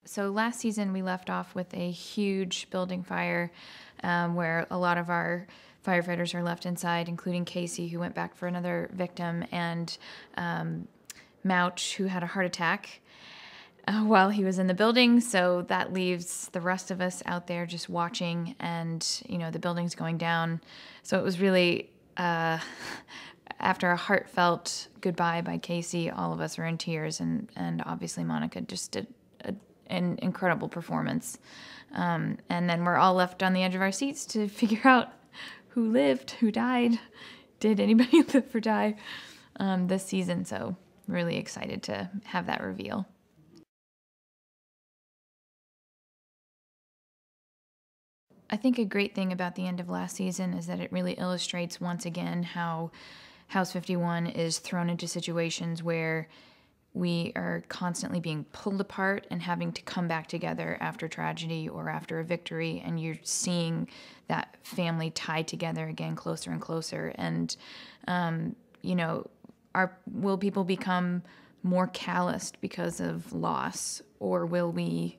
So last season we left off with a huge building fire where a lot of our firefighters are left inside, including Casey, who went back for another victim, and Mouch, who had a heart attack while he was in the building. So that leaves the rest of us out there just watching, and the building's going down. So it was really after a heartfelt goodbye by Casey, all of us were in tears, and obviously Monica just did an incredible performance. And then we're all left on the edge of our seats to figure out who lived, who died. Did anybody live or die this season? So really excited to have that reveal. I think a great thing about the end of last season is that it really illustrates once again how House 51 is thrown into situations where we are constantly being pulled apart and having to come back together after tragedy or after a victory, and you're seeing that family tied together again closer and closer. And will people become more calloused because of loss, or will we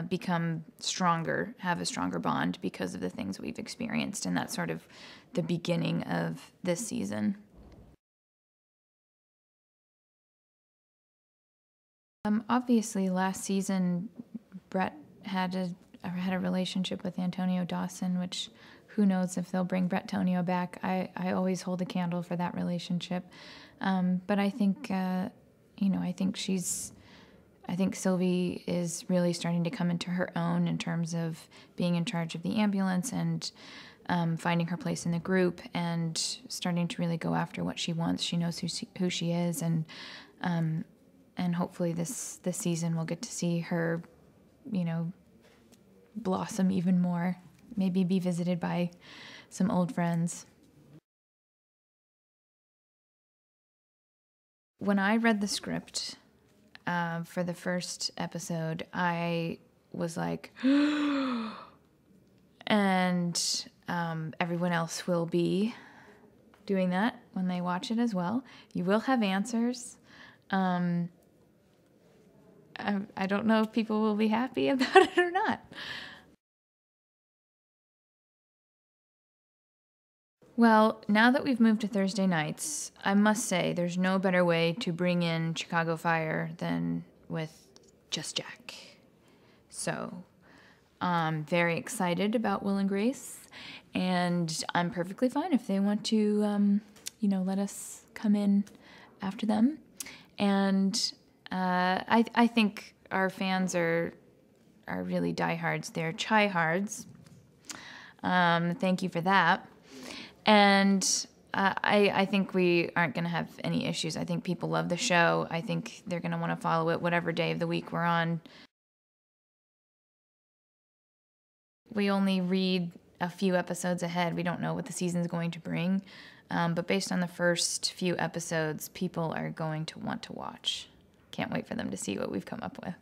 become stronger, have a stronger bond because of the things we've experienced? And that's sort of the beginning of this season. Obviously, last season, Brett had a relationship with Antonio Dawson, which who knows if they'll bring Brett Tonio back. I always hold a candle for that relationship. But I think, I think Sylvie is really starting to come into her own in terms of being in charge of the ambulance and finding her place in the group and starting to really go after what she wants. She knows who she is, and hopefully this season we'll get to see her, blossom even more, maybe be visited by some old friends. When I read the script for the first episode, I was like, and everyone else will be doing that when they watch it as well. You will have answers. I don't know if people will be happy about it or not. Well, now that we've moved to Thursday nights, I must say there's no better way to bring in Chicago Fire than with Just Jack. So I'm very excited about Will and Grace, and I'm perfectly fine if they want to, let us come in after them. And I think our fans are really diehards. They're chiehards. Thank you for that. And I think we aren't going to have any issues. I think people love the show. I think they're going to want to follow it whatever day of the week we're on. We only read a few episodes ahead. We don't know what the season's going to bring. But based on the first few episodes, people are going to want to watch. Can't wait for them to see what we've come up with.